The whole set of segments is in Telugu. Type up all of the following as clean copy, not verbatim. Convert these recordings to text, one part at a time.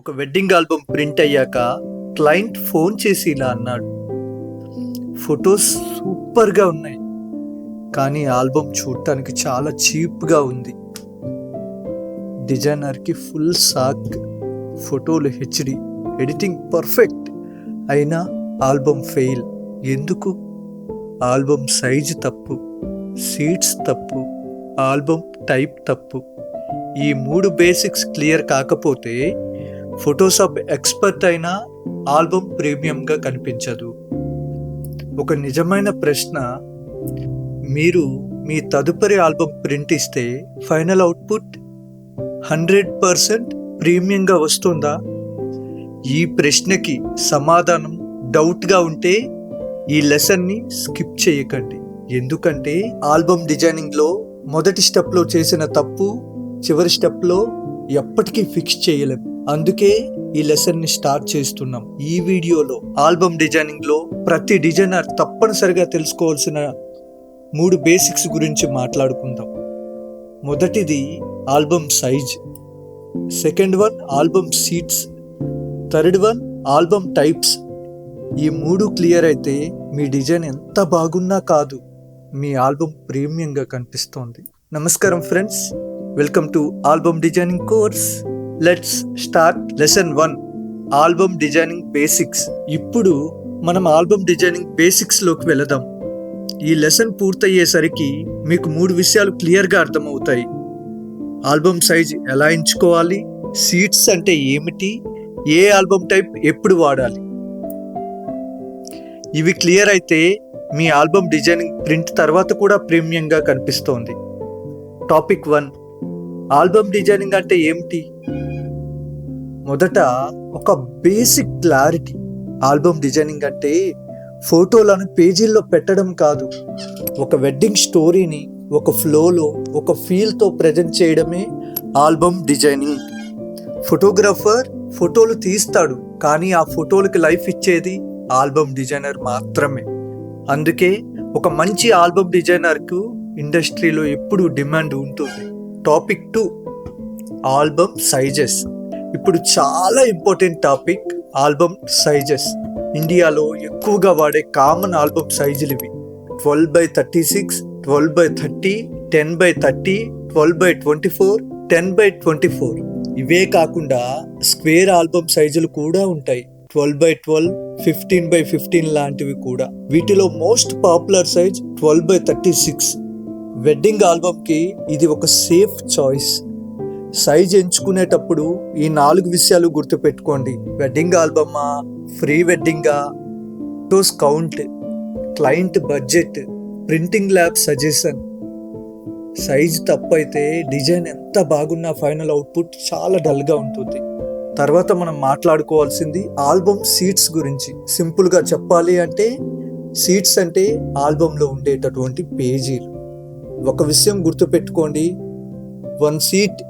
ఒక వెడ్డింగ్ ఆల్బమ్ ప్రింట్ అయ్యాక క్లయింట్ ఫోన్ చేసి ఇలా అన్నాడు, ఫొటోస్ సూపర్గా ఉన్నాయి, కానీ ఆల్బమ్ చూడటానికి చాలా చీప్గా ఉంది. డిజైనర్కి ఫుల్ సాక్, ఫోటోలు హెచ్డి, ఎడిటింగ్ పర్ఫెక్ట్, అయినా ఆల్బమ్ ఫెయిల్. ఎందుకు? ఆల్బమ్ సైజు తప్పు, సీట్స్ తప్పు, ఆల్బమ్ టైప్ తప్పు. ఈ 3 బేసిక్స్ క్లియర్ కాకపోతే ఫోటోషాప్ ఎక్స్పర్ట్ అయినా ఆల్బమ్ ప్రీమియంగా కనిపించదు. ఒక నిజమైన ప్రశ్న, మీరు మీ తదుపరి ఆల్బమ్ ప్రింట్ ఇస్తే ఫైనల్ అవుట్పుట్ 100% ప్రీమియంగా వస్తుందా? ఈ ప్రశ్నకి సమాధానం డౌట్గా ఉంటే ఈ లెసన్ని స్కిప్ చేయకండి. ఎందుకంటే ఆల్బమ్ డిజైనింగ్లో మొదటి స్టెప్లో చేసిన తప్పు చివరి స్టెప్లో ఎప్పటికీ ఫిక్స్ చేయలేం. అందుకే ఈ లెసన్ని స్టార్ట్ చేస్తున్నాం. ఈ వీడియోలో ఆల్బమ్ డిజైనింగ్లో ప్రతి డిజైనర్ తప్పనిసరిగా తెలుసుకోవాల్సిన 3 బేసిక్స్ గురించి మాట్లాడుకుందాం. మొదటిది album size, second one album seats, third one album types. ఈ 3 క్లియర్ అయితే మీ డిజైన్ ఎంత బాగున్నా కాదు, మీ ఆల్బమ్ ప్రీమియంగా కనిపిస్తోంది. నమస్కారం friends, welcome to album designing course. Let's start lesson 1, album designing basics. ఇప్పుడు మనం ఆల్బమ్ డిజైనింగ్ బేసిక్స్లోకి వెళదాం. ఈ లెసన్ పూర్తయ్యేసరికి మీకు 3 విషయాలు క్లియర్గా అర్థమవుతాయి. ఆల్బమ్ సైజ్ ఎలా ఎంచుకోవాలి, సీట్స్ అంటే ఏమిటి, ఏ ఆల్బమ్ టైప్ ఎప్పుడు వాడాలి. ఇవి క్లియర్ అయితే మీ ఆల్బమ్ డిజైనింగ్ ప్రింట్ తర్వాత కూడా ప్రీమియంగా కనిపిస్తోంది. టాపిక్ 1, ఆల్బమ్ డిజైనింగ్ అంటే ఏమిటి? మొదట ఒక బేసిక్ క్లారిటీ. ఆల్బమ్ డిజైనింగ్ అంటే ఫోటోలను పేజీల్లో పెట్టడం కాదు, ఒక వెడ్డింగ్ స్టోరీని ఒక ఫ్లోలో ఒక ఫీల్తో ప్రజెంట్ చేయడమే ఆల్బమ్ డిజైనింగ్. ఫోటోగ్రాఫర్ ఫోటోలు తీస్తాడు, కానీ ఆ ఫోటోలకి లైఫ్ ఇచ్చేది ఆల్బమ్ డిజైనర్ మాత్రమే. అందుకే ఒక మంచి ఆల్బమ్ డిజైనర్కు ఇండస్ట్రీలో ఎప్పుడు డిమాండ్ ఉంటుంది. Topic 2, album sizes. ఇప్పుడు చాలా ఇంపార్టెంట్ టాపిక్, ఆల్బమ్ సైజెస్. ఇండియాలో ఎక్కువగా వాడే కామన్ ఆల్బమ్ సైజులు ఇవి: 12x36, 12x30, 10x30, 12x24, 10x24. ఇవే కాకుండా స్క్వేర్ ఆల్బమ్ సైజులు కూడా ఉంటాయి, 12x12, 15x15 లాంటివి కూడా. వీటిలో most popular size 12x36. Wedding ఆల్బమ్కి ఇది ఒక సేఫ్ చాయిస్. సైజ్ ఎంచుకునేటప్పుడు ఈ 4 విషయాలు గుర్తుపెట్టుకోండి: వెడ్డింగ్ ఆల్బమా, ఫ్రీ వెడ్డింగా, photos count, client budget, printing lab suggestion. Size తప్పైతే డిజైన్ ఎంత బాగున్నా ఫైనల్ అవుట్పుట్ చాలా డల్గా ఉంటుంది. తర్వాత మనం మాట్లాడుకోవాల్సింది ఆల్బమ్ సీట్స్ గురించి. సింపుల్గా చెప్పాలి అంటే సీట్స్ అంటే ఆల్బంలో ఉండేటటువంటి పేజీలు. ఒక విషయం గుర్తుపెట్టుకోండి, 1 సీట్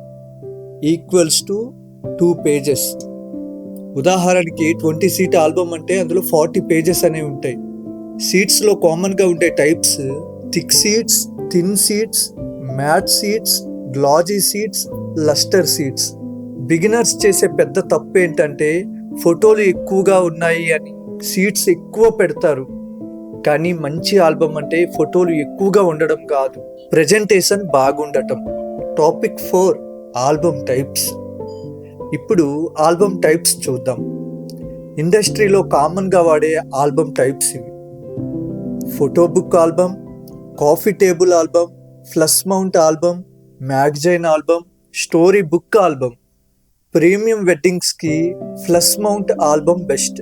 ఈక్వల్స్ టు 2 పేజెస్. ఉదాహరణకి 20 సీట్ ఆల్బమ్ అంటే అందులో 40 పేజెస్ అనేవి ఉంటాయి. సీట్స్లో కామన్గా ఉండే types thick sheets, thin sheets, matte sheets, glossy sheets, luster sheets. Beginners చేసే పెద్ద తప్పు ఏంటంటే ఫోటోలు ఎక్కువగా ఉన్నాయి అని సీట్స్ ఎక్కువ పెడతారు. కానీ మంచి ఆల్బమ్ అంటే ఫోటోలు ఎక్కువగా ఉండడం కాదు, ప్రెజెంటేషన్ బాగుండటం. Topic 4, album types. ఇప్పుడు ఆల్బమ్ టైప్స్ చూద్దాం. ఇండస్ట్రీలో కామన్గా వాడే ఆల్బమ్ టైప్స్ ఇవి: photo book album, coffee table album, flush mount album, magazine album, story book album. Premium వెడ్డింగ్స్కి flush mount album best.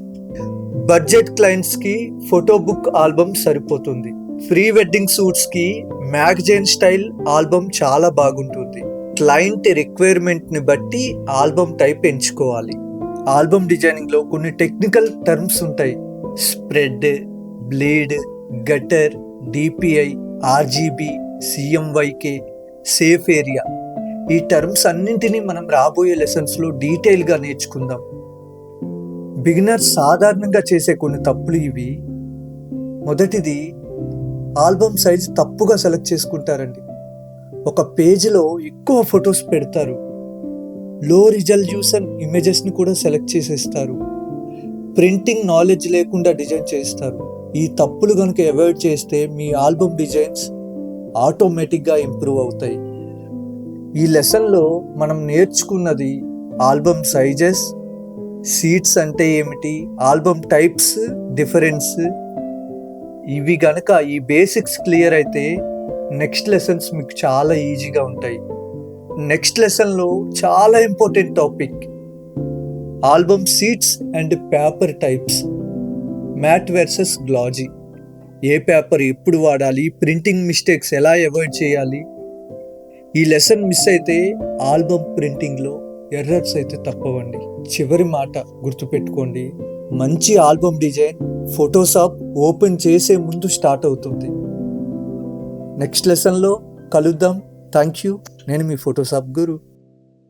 Budget క్లయింట్స్కి ఫోటో బుక్ ఆల్బమ్ సరిపోతుంది. ఫ్రీ వెడ్డింగ్ షూట్స్కి మ్యాగజైన్ స్టైల్ ఆల్బమ్ చాలా బాగుంటుంది. క్లయింట్ రిక్వైర్మెంట్ని బట్టి ఆల్బమ్ టైప్ ఎంచుకోవాలి. ఆల్బమ్ డిజైనింగ్లో కొన్ని టెక్నికల్ టర్మ్స్ ఉంటాయి: spread, bleed, gutter, DPI, RGB, CMYK, safe area. ఈ టర్మ్స్ అన్నింటినీ మనం రాబోయే లెసన్స్లో డీటెయిల్గా నేర్చుకుందాం. బిగినర్స్ సాధారణంగా చేసే కొన్ని తప్పులు ఇవి. మొదటిది, ఆల్బమ్ సైజ్ తప్పుగా సెలెక్ట్ చేసుకుంటారండి. ఒక పేజీలో ఎక్కువ ఫొటోస్ పెడతారు, లో రిజల్యూషన్ ఇమేజెస్ని కూడా సెలెక్ట్ చేసేస్తారు. ప్రింటింగ్ నాలెడ్జ్ లేకుండా డిజైన్ చేస్తారు. ఈ తప్పులు కనుక అవాయిడ్ చేస్తే మీ ఆల్బమ్ డిజైన్స్ ఆటోమేటిక్గా ఇంప్రూవ్ అవుతాయి. ఈ లెసన్లో మనం నేర్చుకున్నది ఆల్బమ్ సైజెస్, సీట్స్ అంటే ఏమిటి, ఆల్బమ్ టైప్స్, డిఫరెన్స్. ఇవి గనక ఈ బేసిక్స్ క్లియర్ అయితే నెక్స్ట్ లెసన్స్ మీకు చాలా ఈజీగా ఉంటాయి. నెక్స్ట్ లెసన్లో చాలా important topic album sheets and paper types, matte versus glossy. ఏ పేపర్ ఎప్పుడు వాడాలి, ప్రింటింగ్ మిస్టేక్స్ ఎలా అవాయిడ్ చేయాలి. ఈ లెసన్ మిస్ అయితే ఆల్బమ్ ప్రింటింగ్లో ఎర్రర్స్ అయితే తప్పవండి. చివరి మాట గుర్తుపెట్టుకోండి, మంచి ఆల్బమ్ డిజైన్ ఫోటోషాప్ ఓపెన్ చేసే ముందు స్టార్ట్ అవుతుంది. నెక్స్ట్ లెసన్లో కలుద్దాం. Thank you. నేను మీ ఫోటోషాప్ గురు.